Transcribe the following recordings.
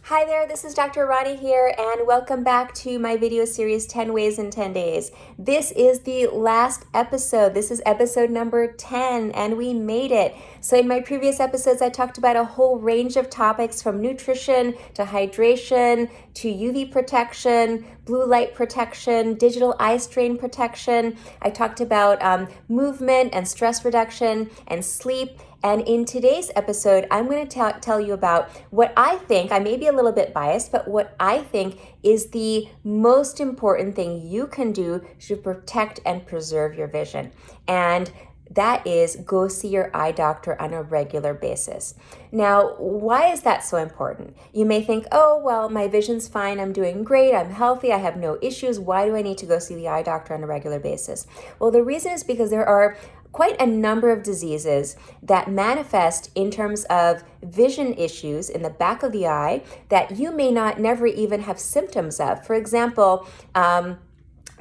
Hi there, this is Dr. Rani here, and welcome back to my video series 10 Ways in 10 Days. This is the last episode. This is episode number 10, and we made it. So in my previous episodes, I talked about a whole range of topics from nutrition to hydration to UV protection, blue light protection, digital eye strain protection. I talked about movement and stress reduction and sleep. And in today's episode, I'm going to tell you about what I think, I may be a little bit biased, but what I think is the most important thing you can do to protect and preserve your vision. And that is go see your eye doctor on a regular basis. Now, why is that so important? You may think, oh, well, my vision's fine. I'm doing great. I'm healthy. I have no issues. Why do I need to go see the eye doctor on a regular basis? Well, the reason is because there are quite a number of diseases that manifest in terms of vision issues in the back of the eye that you may never even have symptoms of. For example,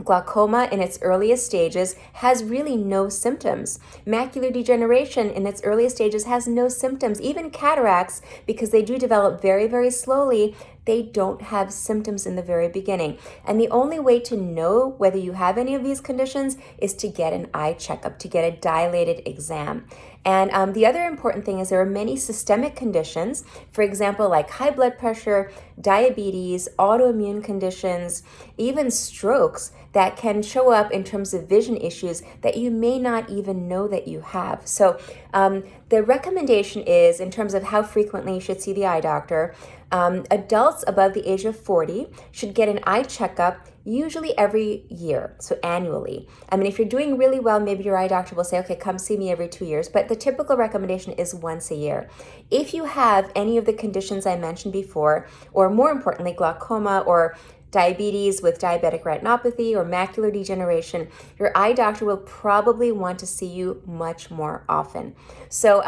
glaucoma in its earliest stages has really no symptoms. Macular degeneration in its earliest stages has no symptoms. Even cataracts, because they do develop very, very slowly, they don't have symptoms in the very beginning. And the only way to know whether you have any of these conditions is to get an eye checkup, to get a dilated exam. And the other important thing is there are many systemic conditions, for example, like high blood pressure, diabetes, autoimmune conditions, even strokes that can show up in terms of vision issues that you may not even know that you have. So the recommendation is, in terms of how frequently you should see the eye doctor, adults above the age of 40 should get an eye checkup usually every year, so annually. I mean, if you're doing really well, maybe your eye doctor will say, okay, come see me every 2 years, but the typical recommendation is once a year. If you have any of the conditions I mentioned before, or more importantly, glaucoma or diabetes with diabetic retinopathy or macular degeneration, your eye doctor will probably want to see you much more often. So,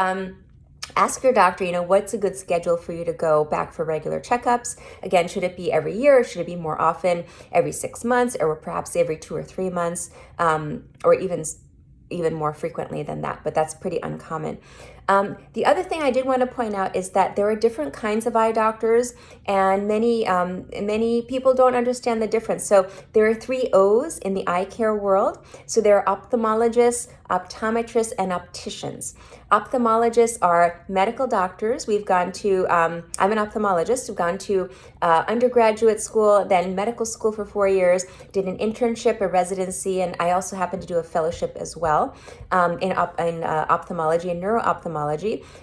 ask your doctor, what's a good schedule for you to go back for regular checkups? Again, should it be every year? Should it be more often, every 6 months, or perhaps every 2 or 3 months, or even more frequently than that, but that's pretty uncommon. The other thing I did want to point out is that there are different kinds of eye doctors, and many people don't understand the difference. So there are 3 O's in the eye care world. So there are ophthalmologists, optometrists, and opticians. Ophthalmologists are medical doctors. We've gone to, I'm an ophthalmologist. We've gone to undergraduate school, then medical school for 4 years, did an internship, a residency, and I also happened to do a fellowship as well in ophthalmology and neuro-ophthalmology.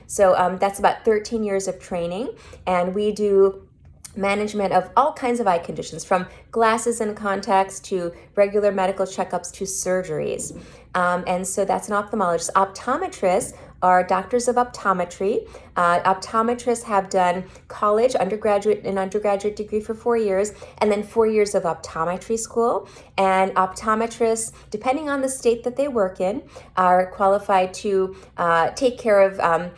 So that's about 13 years of training, and we do management of all kinds of eye conditions, from glasses and contacts to regular medical checkups to surgeries. And so that's an ophthalmologist. Optometrists are doctors of optometry. Optometrists have done college, undergraduate degree for 4 years, and then 4 years of optometry school. And optometrists, depending on the state that they work in, are qualified to take care of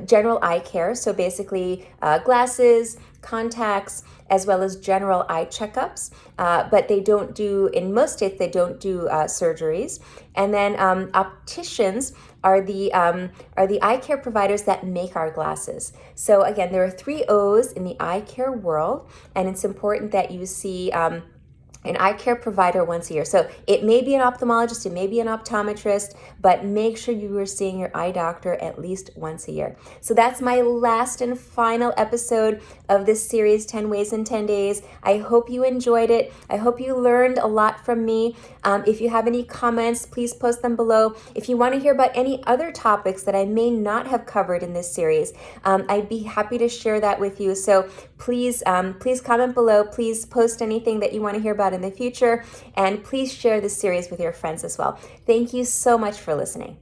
general eye care. So basically glasses, contacts, as well as general eye checkups, but they don't do, in most states, they don't do surgeries. And then opticians are the eye care providers that make our glasses. So again, there are 3 O's in the eye care world, and it's important that you see an eye care provider once a year. So it may be an ophthalmologist, it may be an optometrist, but make sure you are seeing your eye doctor at least once a year. So that's my last and final episode of this series, 10 Ways in 10 Days. I hope you enjoyed it. I hope you learned a lot from me. If you have any comments, please post them below. If you want to hear about any other topics that I may not have covered in this series, I'd be happy to share that with you. So please comment below. Please post anything that you want to hear about in the future, and please share this series with your friends as well. Thank you so much for listening.